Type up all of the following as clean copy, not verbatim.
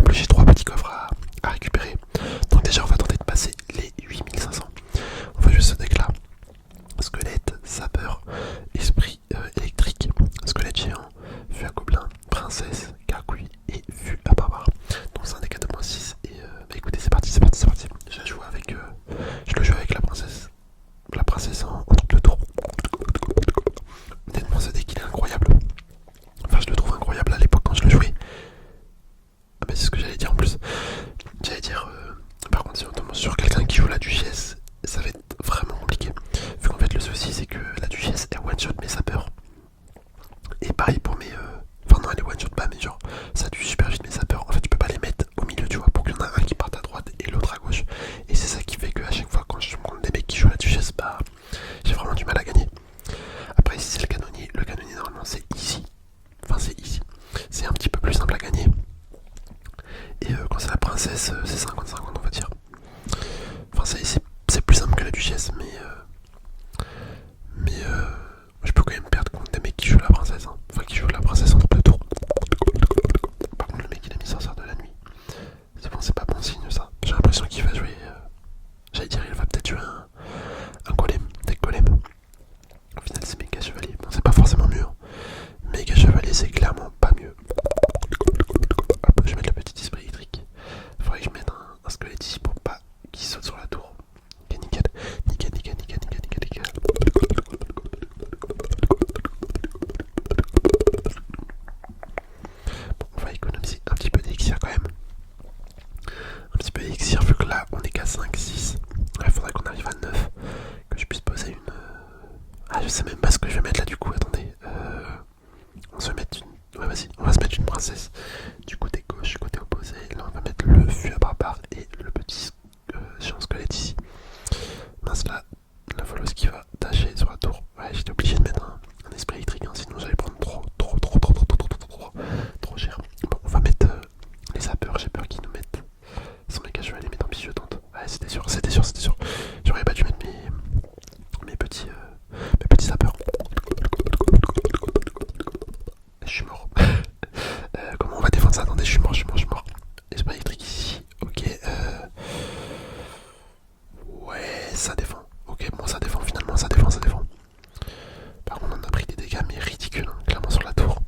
En plus j'ai 3 petits coffres à récupérer. Donc déjà on va tenter de passer les 8500. On va juste ce deck là. Squelette, sapeur, esprit électrique, squelette géant, vue à gobelin, princesse, gargouille et vue à barbare. Donc c'est un deck à 2.6 et bah écoutez c'est parti, c'est parti, c'est parti. Je le joue avec la princesse en double tour. Honnêtement ce deck il est incroyable. Enfin je le trouve incroyable à l'époque quand je le jouais. Ah bah c'est ce que j'allais dire en plus. J'allais dire par contre si on tombe sur quelqu'un qui joue la duchesse, ça va être vraiment compliqué. Vu qu'en fait le souci c'est que la duchesse elle one shot mes sapeurs. Et pareil pour mes... Enfin non elle est one shot pas mais genre ça tue super vite mes sapeurs. En fait tu peux pas les mettre au milieu tu vois pour qu'il y en a un qui parte à droite et l'autre à gauche. Et c'est ça qui fait qu'à chaque fois quand je me compte des mecs qui jouent la duchesse bah j'ai vraiment du mal à gagner. Après si c'est le canonnier normalement c'est easy. Enfin c'est easy. C'est un petit peu plus simple à gagner. Et quand c'est la princesse c'est 50-50 on va dire. Enfin c'est plus simple que la duchesse mais je peux quand même perdre contre des mecs qui jouent la princesse hein. Enfin qui jouent la princesse en double tour. Par contre le mec il a mis sorcière de la nuit. C'est bon c'est pas bon signe ça. J'ai l'impression qu'il va jouer j'allais dire il va peut-être jouer un golem, deck golem. Au final c'est méga chevalier. Bon c'est pas forcément mieux hein. Méga chevalier c'est clairement pas mieux. Hop je vais mettre le petit esprit électrique. Faudrait que je mette un squelette ici pour pas qu'il saute sur la tour. Ok nickel. Nickel. Bon on va économiser un petit peu d'élixir quand même. Un petit peu d'élixir vu que là on est qu'à 5-6. Il faudrait qu'on arrive à 9. Que je puisse poser une... Ah je sais même pas ce que je vais mettre là du coup, attendez. On se met une... Ouais vas-y, on va se mettre une princesse du côté gauche, côté opposé. Là on va mettre le fût à barbare et le petit géant squelette ici. Mince là, la voleuse qui va tâcher sur la tour. Ouais j'étais obligé de mettre un esprit électrique hein, sinon j'allais prendre trop cher. Bon on va mettre les sapeurs, j'ai peur qu'ils nous mettent sans méga chevalier mais tant pis je tente. Ouais c'était sûr. J'aurais pas dû mettre mes petits sapeurs. Je suis mort. Comment on va défendre ça? Attendez, je suis mort. Esprit électrique ici. Ok. Ouais, ça défend. Ok, bon, ça défend finalement. Ça défend. Par contre, on a pris des dégâts, mais ridicules. Hein, clairement sur la tour.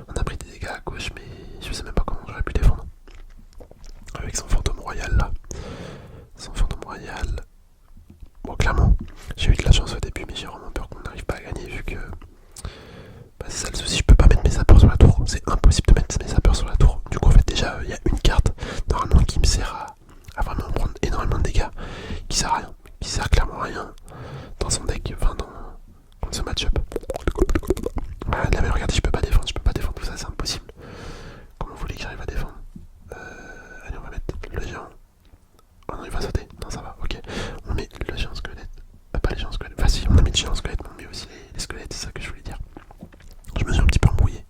On a pris des dégâts à gauche, mais je sais même pas comment j'aurais pu défendre. Avec son fantôme royal là. Bon, clairement, j'ai eu de la chance au début, mais j'ai vraiment peur qu'on n'arrive pas à gagner vu que. Bah, c'est ça le souci, je peux pas mettre mes sapeurs sur la tour. C'est impossible de mettre mes sapeurs sur la tour. Du coup, en fait, déjà, il y a une carte normalement qui me sert à vraiment prendre énormément de dégâts, qui sert à rien, qui sert clairement à rien dans son deck, enfin dans ce match-up. Ah, là, mais regardez, je peux pas défendre tout ça, c'est impossible. Comment vous voulez que j'arrive à défendre? Allez, on va mettre le géant. Oh non, il va sauter. Non, ça va, ok. On met le géant squelette. Pas les géants squelettes. Enfin, si, on a mis le géant squelette, mais on met aussi les squelettes, c'est ça que je voulais dire. Je me suis un petit peu embrouillé.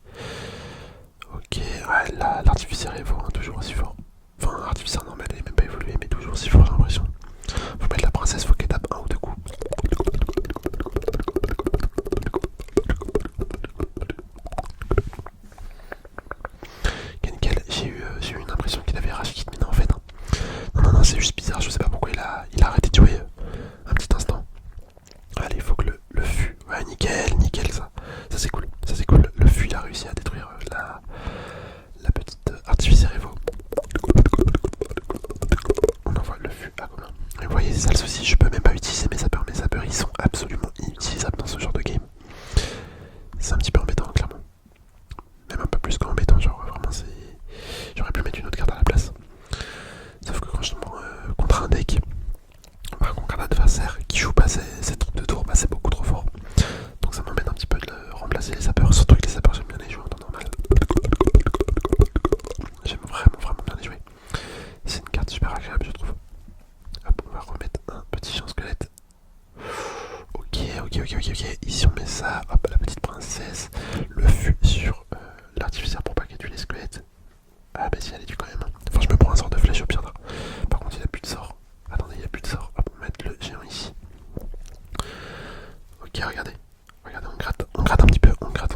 Ok, ouais, là, l'artificier Evo, hein, toujours aussi fort. Enfin, l'artificier normal, elle est même pas évolué, mais toujours aussi fort, j'ai l'impression. Faut mettre la princesse, faut qu'elle tape un ou deux coups. Nickel, j'ai eu une impression qu'il avait rage quitte, mais non, en fait, hein. Non, c'est juste bizarre, je sais pas pourquoi il a arrêté de jouer un petit instant. Allez, il faut que le fût. Ouais, nickel, ça. Ça c'est cool. Le fût, il a réussi à détruire la petite artificier Evo. On envoie le fût à Gobelin. Et vous voyez, c'est ça le souci, je peux même pas utiliser mes sapeurs. Mes sapeurs, ils sont absolument inutilisables dans ce genre de game. C'est un petit peu embêtant, clairement. Même un peu plus qu'embêtant, genre vraiment, c'est. J'aurais pu mettre une autre carte à la place. Sauf que quand je tombe contre un deck, contre un adversaire qui joue pas ces trucs de tour, bah c'est beaucoup trop fort. Donc ça m'embête un petit peu de remplacer les sapeurs, surtout que les sapeurs j'aime bien les jouer en temps normal. J'aime vraiment bien les jouer. C'est une carte super agréable je trouve. Hop, on va remettre un petit géant squelette. Ok. Ici on met ça, hop, la petite princesse. Le fût sur l'artificier pour pas qu'elle tue les squelettes. Ah bah si elle est due quand même. Enfin je me prends un sort de flèche au pire. Par contre il a plus de sort. Attendez, il n'y a plus de sort. Hop, on va mettre le géant ici. Ok, regardez, on gratte un petit peu. On gratte.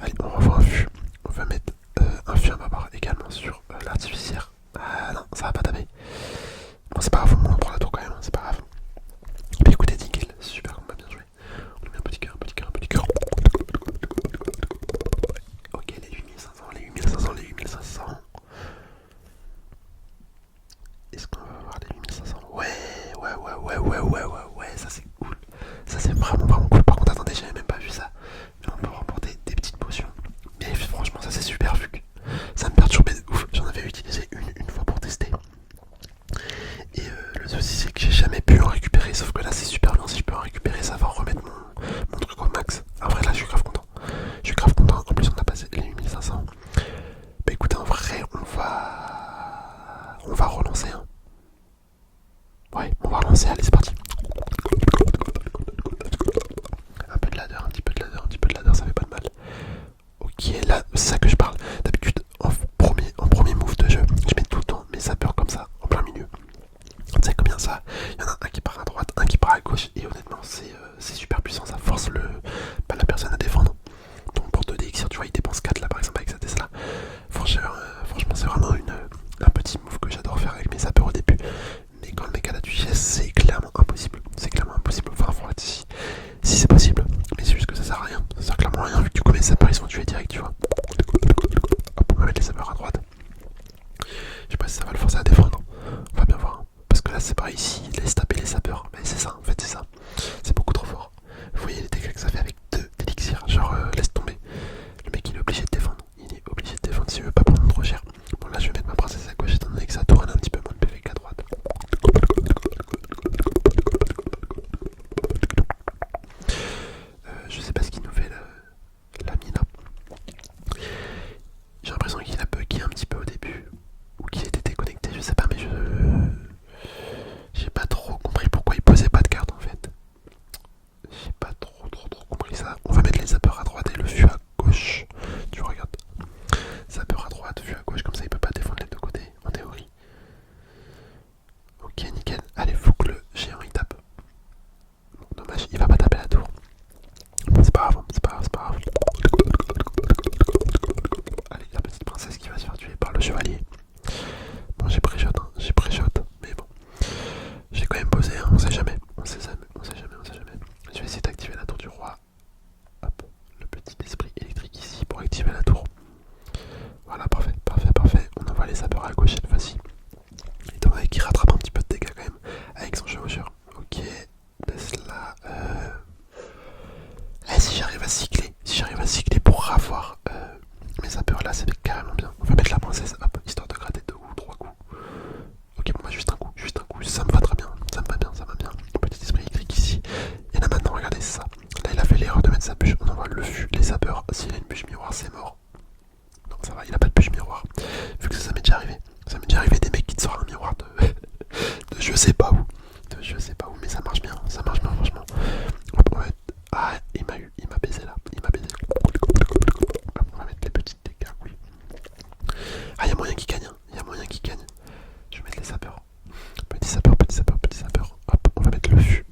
Allez, on revoit un fût. On va mettre ça c'est super vu que ça me perturbait de ouf. J'en avais utilisé une fois pour tester. Et le souci c'est que j'ai jamais pu en récupérer, sauf que là c'est super bien, si je peux en récupérer ça va remettre mon truc au max. Après là je suis grave content. Je suis grave content, en plus on a passé les 8500. Bah écoutez en vrai on va relancer hein. Ouais on va relancer, allez c'est parti. Un peu de ladder, un petit peu de ladder, un petit peu de ladder, ça fait pas de mal. Ok là c'est ça que je parle. D'habitude en premier move de jeu, je mets tout le temps mes sapeurs comme ça, en plein milieu. Tu sais combien ça? Il y en a un qui part à droite, un qui part à gauche, et honnêtement c'est super puissant, ça force la personne à défendre. Donc pour 2 DXir, tu vois, il dépense 4 là par exemple avec sa Tesla. Franchement c'est vraiment un petit move que j'adore faire avec mes sapeurs au début. Mais quand le mec a la duchesse, c'est clairement impossible. C'est clairement impossible. Enfin, faut être si c'est possible. Mais c'est juste que ça sert à rien. Ça sert clairement à rien vu que du coup mes sapeurs ils sont tués direct, tu vois. Hop, on va mettre les sapeurs à droite. Je sais pas si ça va le forcer à défendre. On va bien voir. Parce que là c'est pareil ici, il laisse taper les sapeurs. Mais c'est ça, en fait c'est ça. C'est beaucoup trop fort. Vous voyez les dégâts que ça fait avec 2 élixirs. Genre laisse tomber. Le mec il est obligé de défendre. Il est obligé de défendre s'il veut pas prendre trop cher. Bon là je vais mettre ma princesse à gauche étant donné que ça tourne un petit peu moins de PV qu'à droite. Je sais pas ce qu'il nous fait la mine. J'ai l'impression qu'il a bugué un petit peu au début. Ou qu'il était déconnecté, je sais pas, mais j'ai pas trop compris pourquoi il posait pas de carte en fait. J'ai pas trop compris ça. On va mettre les zappers à droite et le fût à gauche. Tu regardes. Zapper à droite, fût à gauche, comme ça il peut pas défendre les deux côtés, en théorie. Ok, nickel. Allez, faut que le géant il tape. Bon, dommage, il va pas taper la tour. Bon, c'est pas grave, c'est pas grave, c'est pas grave. Allez, la petite princesse qui va se faire tuer par le chevalier. Bon, j'ai pré-shot, hein, mais bon. J'ai quand même posé, hein, on sait jamais. On sait jamais. Je vais essayer d'activer la tour du roi. Hop, le petit esprit électrique ici pour activer la tour. Voilà, parfait. On envoie les sapeurs à gauche cette fois-ci. Étant donné qu'il rattrape un petit peu de dégâts quand même avec son chevaucheur. Ok, Tesla. Si j'arrive à cycler pour avoir mes sapeurs là, c'est carrément bien. On va mettre la princesse, hop, histoire de gratter 2 ou 3 coups. Ok, bon bah juste un coup, ça me va très bien, ça me va bien. Petit esprit électrique ici. Et là maintenant, regardez, c'est ça. Là il a fait l'erreur de mettre sa bûche, on envoie le fût, les sapeurs. S'il a une bûche miroir, c'est mort. Donc ça va, il a pas de bûche miroir. Vu que ça m'est déjà arrivé. Ça m'est déjà arrivé des mecs qui te sortent un miroir de je sais pas où. Mais ça marche bien franchement. Ah, il m'a baisé là. On va mettre les petits dégâts, oui. Ah, il y a moyen qu'il gagne. Je vais mettre les sapeurs. Petit sapeur. Hop, on va mettre le fût.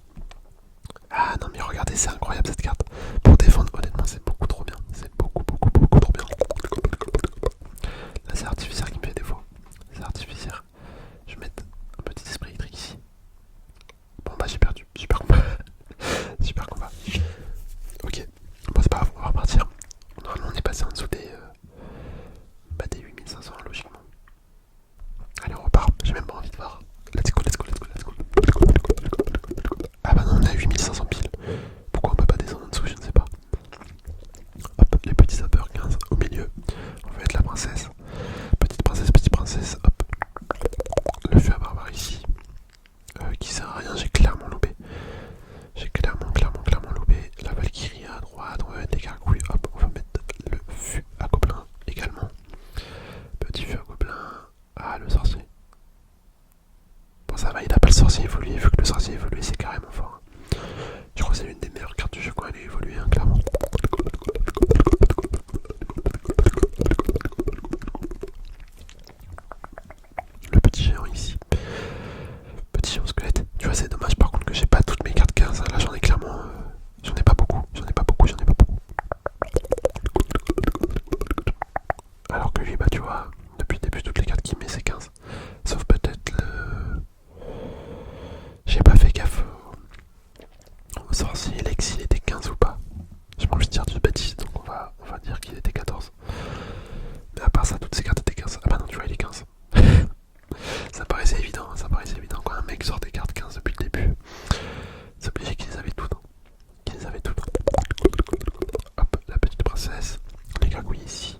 Ah non mais regardez, c'est incroyable cette carte. Pour défendre, honnêtement, c'est beaucoup trop bien. C'est beaucoup trop bien. Là c'est artificiaire qui me fait défaut. Je vais mettre un petit esprit électrique ici. Bon bah j'ai perdu. Super combat. Ok. Bon c'est pas grave, on va repartir. Normalement on est passé en dessous des 8500 logiquement. Allez on repart, j'ai même pas envie de voir. Let's go. Ah bah non, on a 8500 piles. Pourquoi on peut pas descendre en dessous, je ne sais pas. Hop, les petits sapeurs 15 au milieu. On va mettre la princesse. Petite princesse, hop. Le feu à barbare ici. Qui sert à rien, j'ai clairement loupé. La Valkyrie à droite, on va mettre des gargouilles, hop, on va mettre le fût à gobelin également. Petit fût à gobelin. Ah, le sorcier. Bon, ça va, il a pas le sorcier évolué, vu que le sorcier évolué, c'est carrément fort. Je crois que c'est l'une des meilleures cartes du jeu quand elle est évoluée, hein, clairement. Le petit géant ici. Petit géant squelette. Tu vois, c'est dommage par contre que j'ai pas toutes mes cartes 15. Là, j'en ai clairement. J'en ai pas beaucoup. Alors que lui, bah, tu vois, depuis le début, toutes les cartes qu'il met, c'est 15. Sauf peut-être le. J'ai pas fait gaffe au sorcier Lex, il était 15 ou pas. J'ai pas envie de dire de bêtises, donc on va dire qu'il était 14. Mais à part ça, toutes ces cartes étaient 15. Ah bah non, tu vois, il est 15. Ça paraissait évident quand un mec sort des cartes 15 depuis le début. C'est obligé qu'ils les avaient toutes. Hop, la petite princesse. Les gargouilles ici.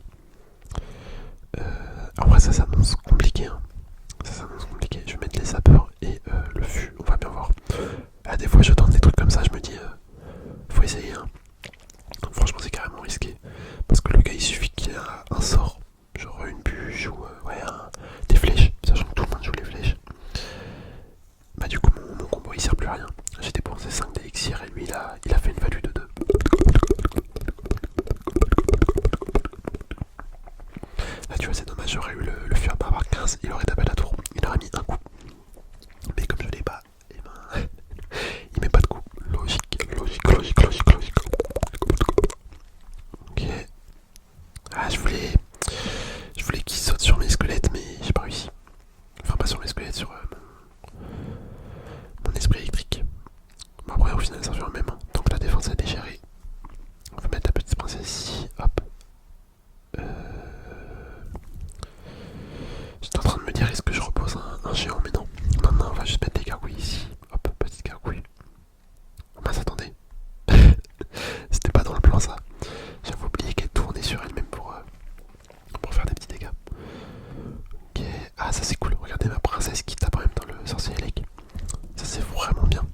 un sort, genre une bûche ou ouais, des flèches, sachant que tout le monde joue les flèches. Bah du coup mon combo il sert plus à rien. J'ai dépensé 5 d'élixir et lui il a fait une value de 2. Là tu vois c'est dommage, j'aurais eu le feu à barbare 15, il aurait tapé la tour, il aurait mis un coup. Mais comme je l'ai pas, et ben il met pas de coup. Logique. Ok. Ah je voulais qu'il saute sur mes squelettes mais j'ai pas réussi. Enfin pas sur mes squelettes, sur mon esprit électrique. Bon après au final ça revient au même. Donc la défense est gérée. On va mettre la petite princesse ici. Hop. J'étais en train de me dire est-ce que je repose un géant mais non. Non, on va juste mettre des gargouilles ici. Hop, petite gargouille. Oh mince attendez. C'était pas dans le plan ça. J'avais oublié qu'elle tournait sur elle-même pour faire des petits dégâts. Ok, ah ça c'est cool, regardez ma princesse qui tape en même temps le sorcier élec. Ça c'est vraiment bien.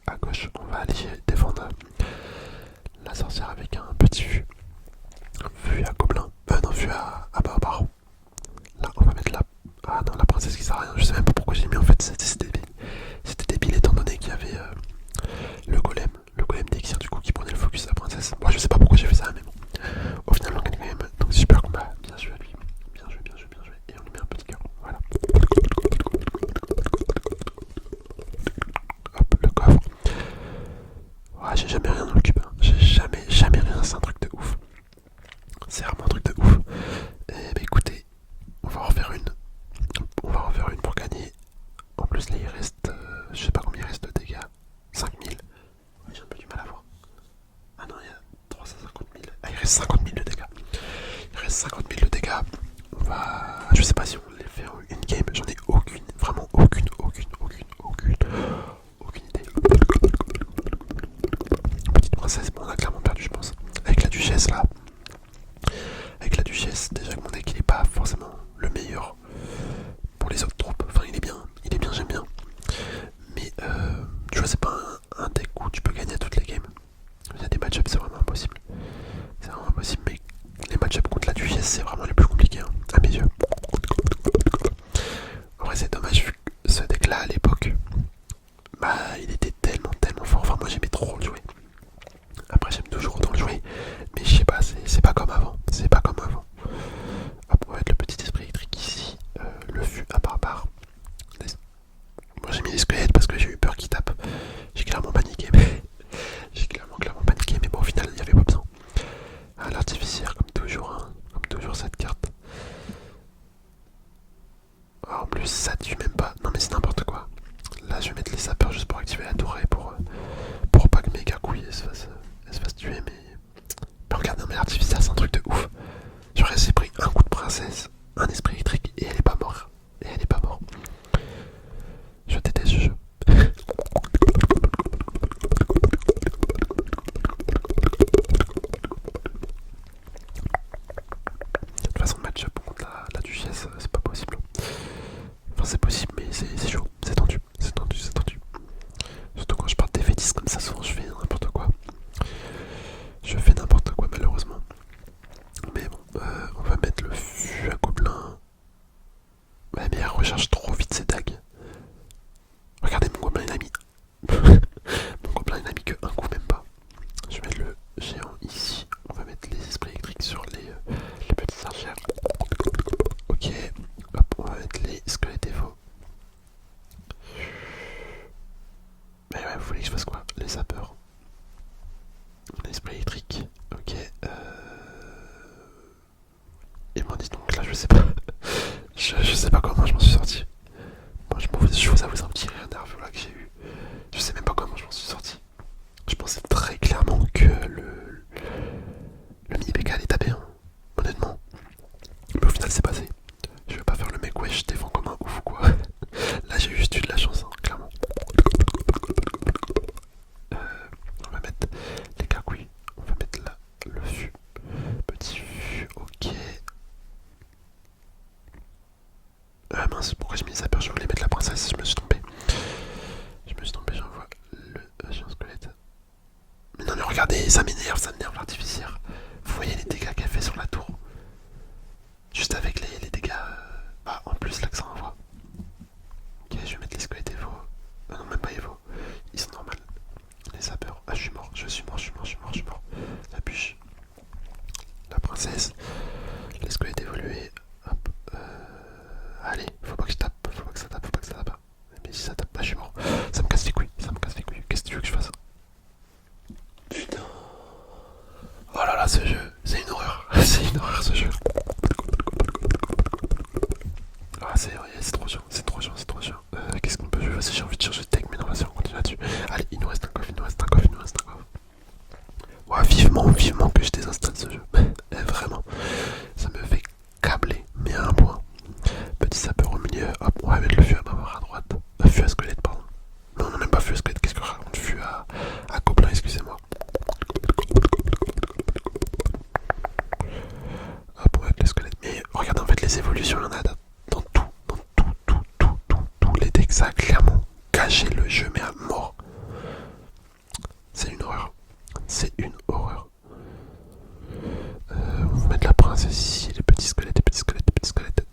À gauche, on va aller défendre la sorcière avec un petit fût. Fût à gobelin. Non, fût à barbare. Là, on va mettre la princesse qui sert à rien. Je sais même pas pourquoi j'ai mis en fait, c'était débile étant donné qu'il y avait le golem d'Exir du coup qui prenait le focus de la princesse. Moi je sais pas pourquoi j'ai fait ça mais bon. Au final on gagne quand même. Donc super combat, bien joué à lui. Bien joué. Et on lui met un petit cœur. Voilà. Hop, le coffre. Ouais, j'ai jamais rien dans le cube. Hein. J'ai jamais rien, c'est un truc de ouf. C'est vraiment un truc de ouf. Et bah écoutez, on va en refaire une. On va en refaire une pour gagner. En plus là il reste, je sais pas combien il reste de dégâts. 5000. Ouais, j'ai un peu du mal à voir. Ah non, il y a 350 000. Ah, il reste 50 000 de dégâts. Il reste 50 000 de dégâts. On va... Je sais pas si on les fait en une game. J'en ai aucune. Vraiment aucune idée. Petite princesse, bon, on a clairement perdu, je pense. Avec la duchesse là. Avec la duchesse, déjà que mon deck il est pas forcément le meilleur pour les autres troupes. Enfin, il est bien, j'aime bien. Mais tu vois, c'est pas un deck où tu peux gagner à toutes les games. Il y a des match-ups, c'est vraiment impossible. C'est vraiment impossible, mais les match-ups contre la duchesse, c'est vraiment les plus compliqués, hein, à mes yeux. En vrai, c'est dommage vu que ce deck-là, à l'époque, bah, il était tellement fort. Enfin, moi, j'aimais trop le jouer. Après, j'aime toujours autant le jouer, mais je sais pas, c'est pas comme avant. C'est pas comme avant. Hop, on va mettre le petit esprit électrique ici. Le fût à barbare. Moi, j'ai mis les squelettes parce que j'ai eu peur qu'ils tapent. J'ai clairement paniqué, mais... J'ai clairement paniqué, mais bon, au final, il n'y avait pas besoin. Ah, l'artificière, comme toujours, hein. Comme toujours, cette carte. Ah, en plus, ça tue même pas. Non, mais c'est n'importe quoi. Là, je vais mettre les sapeurs juste pour activer la tour et pour pas que mes gargouilles se fassent tuer. Mais regarde, non, mais l'artificière, c'est un truc de ouf. J'aurais pris un coup de princesse, un esprit électrique, et elle est pas morte. Je déteste ce jeu. De toute façon, match-up contre la duchesse, c'est pas possible. Enfin, c'est possible, mais c'est chaud, c'est tendu. Surtout quand je pars défaitiste comme ça, souvent je fais n'importe quoi. Malheureusement. Mais bon, on va mettre le fût à gobelin. Ouais, mais elle recharge trop vite ses dagues. Regardez, mon gobelin il a mis. Mon gobelin il a mis que un coup, même pas. Je vais mettre le géant ici. On va mettre les esprits électriques sur les petites archères. Ok, hop, on va mettre les squelettes défauts. Mais ouais, vous voulez que je fasse quoi? Les sapeurs. L'esprit électrique. Ok. Et moi, dis donc, là, je sais pas. je sais pas comment je m'en suis sorti. Moi, je vous avoue, c'est un petit rire nerveux là que j'ai eu. Je sais même pas comment je m'en suis sorti. Je pensais très clairement que le mini PK allait taper, hein, honnêtement. Mais au final, c'est passé. Je vais pas faire le mec, ouais, je défends comme un ouf ou quoi. Là, j'ai juste eu de la chance, hein, clairement. On va mettre les gargouilles. On va mettre là le fût. Petit fût, ok. Mince, pourquoi j'ai mis ça peur? Je voulais mettre la princesse, je me suis trompé. J'envoie le géant squelette. Mais non, mais regardez, ça m'énerve l'artificière. fait sur la tour. Juste avec les dégâts. Ah, en plus, l'accent envoie. Ok, je vais mettre les squelettes Evo. Non, même pas Evo. Ils sont normaux. Les sapeurs. Ah, je suis mort, je suis mort, je suis mort, je suis mort, je suis mort. La bûche. La princesse. Les squelettes évolués. Hop. Allez, faut pas que je tape, faut pas que ça tape, faut pas que ça tape. Mais si ça tape pas, je suis mort. Ça me casse les couilles, ça me casse les couilles. Qu'est-ce que tu veux que je fasse? Putain. Oh là là, ce jeu, c'est une horreur. C'est une horreur ce jeu. Ah, c'est trop chiant, c'est trop chiant, c'est trop chiant. Qu'est-ce qu'on peut jouer? Vas-y, j'ai envie de changer de tech, mais non, vas-y, on continue là-dessus. Allez, il nous reste un coffre, il nous reste un coffre, il nous reste un coffre. Ouais, vivement, vivement que je désinstalle ce jeu. Vraiment, ça me fait câbler, mais à un point. Petit sapeur au milieu, hop, on va mettre le fût à bavard à droite. Fût à squelette, pardon. Non, non, même pas fût à squelette, qu'est-ce que je raconte? Fût à gobelin, excusez-moi. Hop, on va mettre les squelettes. Mais regardez, en fait, les évolutions, il y en a dans tous les decks. Ça a clairement gâché le jeu, mais à mort. C'est une horreur. C'est une horreur. On va mettre la princesse ici, les petits squelettes, les petits squelettes, les petits squelettes.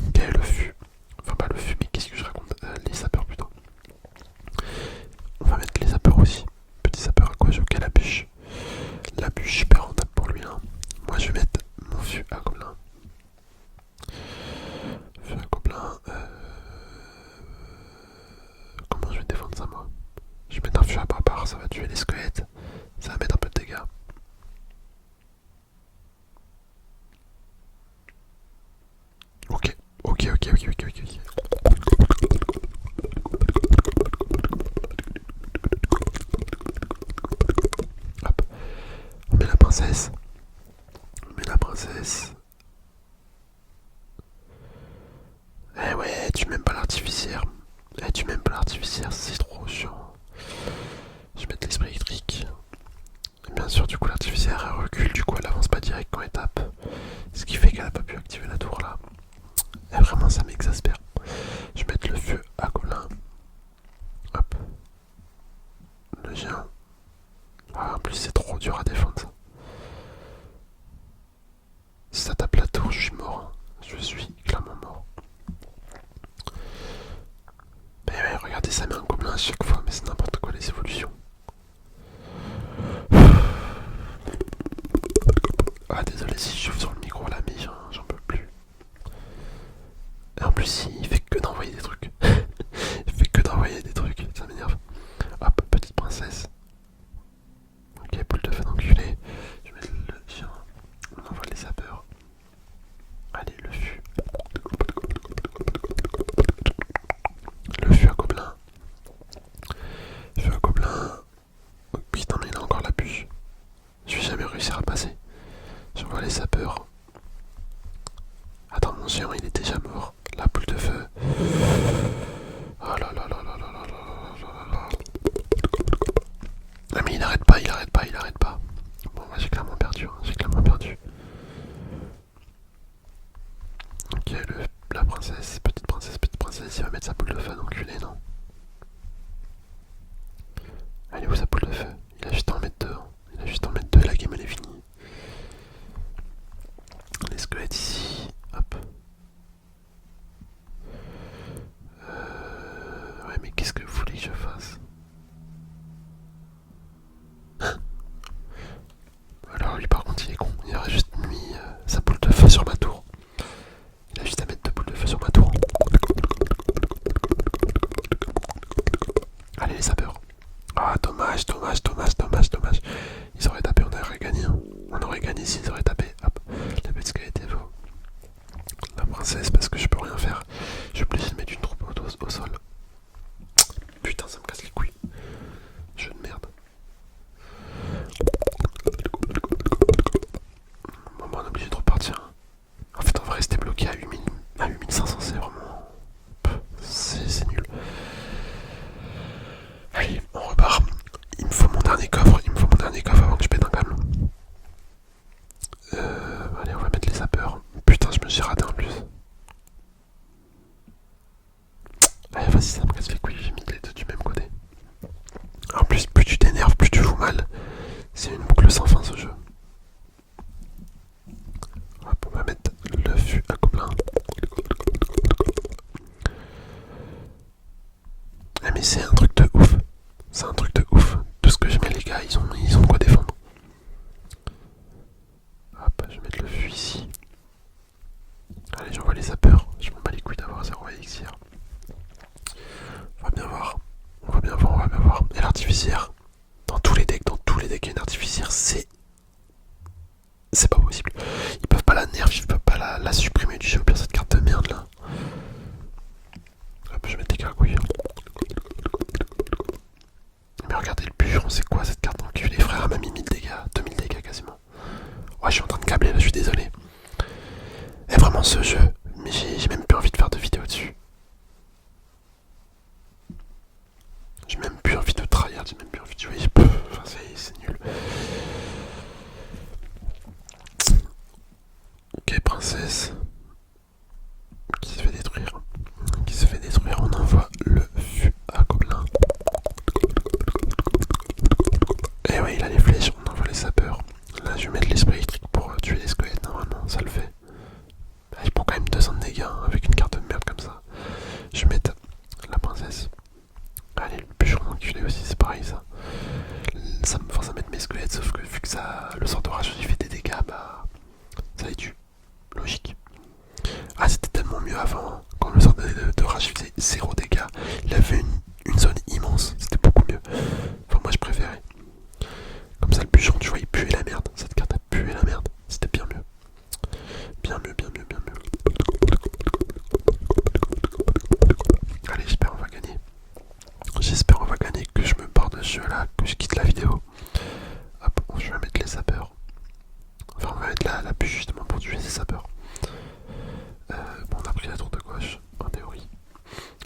Ok, le fût. Enfin, pas le fût, mais qu'est-ce que je raconte? Les sapeurs plutôt. On va mettre les sapeurs aussi. Petit sapeur à gauche, ok, la bûche. La bûche, super rentable pour lui. Hein. Moi, je vais mettre mon fût à gobelin. Fût à gobelin. Comment je vais défendre ça, moi? Je vais mettre un fût à barbare, ça va tuer les squelettes. Ça va mettre un peu de dégâts. Ok, ok, ok, ok, ok, ok. Hop, on met la princesse. On met la princesse. Eh ouais, tu m'aimes pas l'artificière. Eh, tu m'aimes pas l'artificière, c'est trop chiant. Je vais mettre l'esprit électrique. Et bien sûr, du coup, l'artificière elle recule, du coup, elle avance pas direct quand elle tape. Ce qui fait qu'elle a pas pu activer la tour là. Et vraiment, ça m'exaspère. Je vais mettre le feu à gobelin. Hop. Le géant. Ah, en plus, c'est trop dur à défendre ça. Si ça tape la tour, je suis mort. Je suis clairement mort. Mais ouais, regardez, ça met un gobelin à chaque fois, mais c'est n'importe quoi les évolutions. Ah, désolé si je joue sur le micro là, mais j'en peux plus. Et en plus, il fait que d'envoyer des trucs. Il fait que d'envoyer des trucs, ça m'énerve. Hop, petite princesse. Ok, boule de feu d'enculé. Je vais mettre le chien. On envoie les sapeurs. Allez, le fût. Le fût à gobelin. Fût à gobelin. Oh, putain, mais il a encore la bûche. Je vais jamais réussir à passer. J'envoie les sapeurs. Attends, mon géant, il est déjà mort. La boule de feu ils ont de quoi défendre. Hop, je vais mettre le fût ici. Allez, j'envoie les sapeurs. Je m'en bats les couilles d'avoir 0 élixir. On va bien voir. On va bien voir, on va bien voir. Et l'artificière, dans tous les decks, il y a une artificière, c'est pas possible. Ils peuvent pas la nerf, ils peuvent pas la supprimer du jeu. Au pire, cette carte de merde là. Hop, je vais mettre des gargouilles. Mais regardez le bûcheron, c'est quoi cette carte enculée, frère? Elle m'a mis 1000 dégâts, 2000 dégâts quasiment. Ouais, je suis en train de câbler là, je suis désolé. Et vraiment ce jeu, mais j'ai même plus envie de faire de vidéo dessus. J'ai même plus envie de tryhard, j'ai même plus envie de jouer. Enfin, c'est nul. Ok, princesse. Qui se fait détruire. Qui se fait détruire, on envoie le fût à gobelin. Et ouais, il a les flèches, on envoie les sapeurs. Là, je vais mettre l'esprit électrique pour tuer les squelettes, normalement, ça le fait. Je prends quand même 200 de dégâts hein, avec une carte de merde comme ça. Je vais mettre la princesse. Allez, le bûcheron enculé aussi, c'est pareil ça. Ça me force à mettre mes squelettes, sauf que vu que ça, le sort de rage il fait des dégâts, bah ça les tue. Logique. Ah, c'était tellement mieux avant. Hein. Quand le sort de rage faisait 0 dégâts, il avait une zone immense. C'était beaucoup mieux. Enfin, moi je préférais. Comme ça, le bûcheron, tu vois, il puait la merde. Cette carte a pué la merde. C'était bien mieux. Bien mieux, bien mieux, bien mieux. Allez, j'espère on va gagner. J'espère on va gagner, que je me barre de ce jeu là, que je quitte la vidéo. Hop, je vais mettre les sapeurs. Enfin, on va mettre la bûche justement pour tuer ces sapeurs. Bon, on a pris la tour de gauche, en théorie.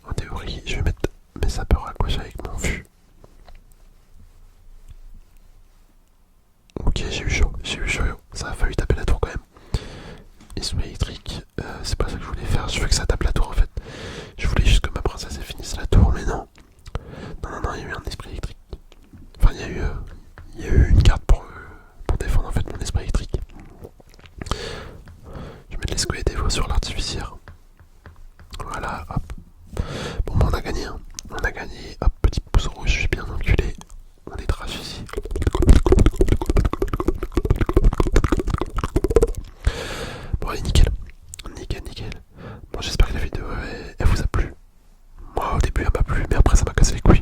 En théorie, je vais mettre mes sapeurs à gauche avec mon fût. Ok, j'ai eu chaud. Ça a fallu taper la tour quand même. Esprit électrique, c'est pas ça que je voulais faire. Je veux que ça tape la tour en fait. Je voulais juste que ma princesse finisse la tour, mais non. Non, il y a eu un esprit électrique. Enfin, il y a eu une carte pour défendre en fait mon esprit électrique. Je vais mettre les squelettes et sur l'artificière. Voilà, hop. Bon, bah, on a gagné. Hein. On a gagné. Hop, petit pouce rouge, je suis bien enculé. On est trash ici. Bon, allez, nickel. Nickel. Bon, j'espère que la vidéo elle vous a plu. Moi, au début, elle m'a plu, mais après, ça m'a cassé les couilles.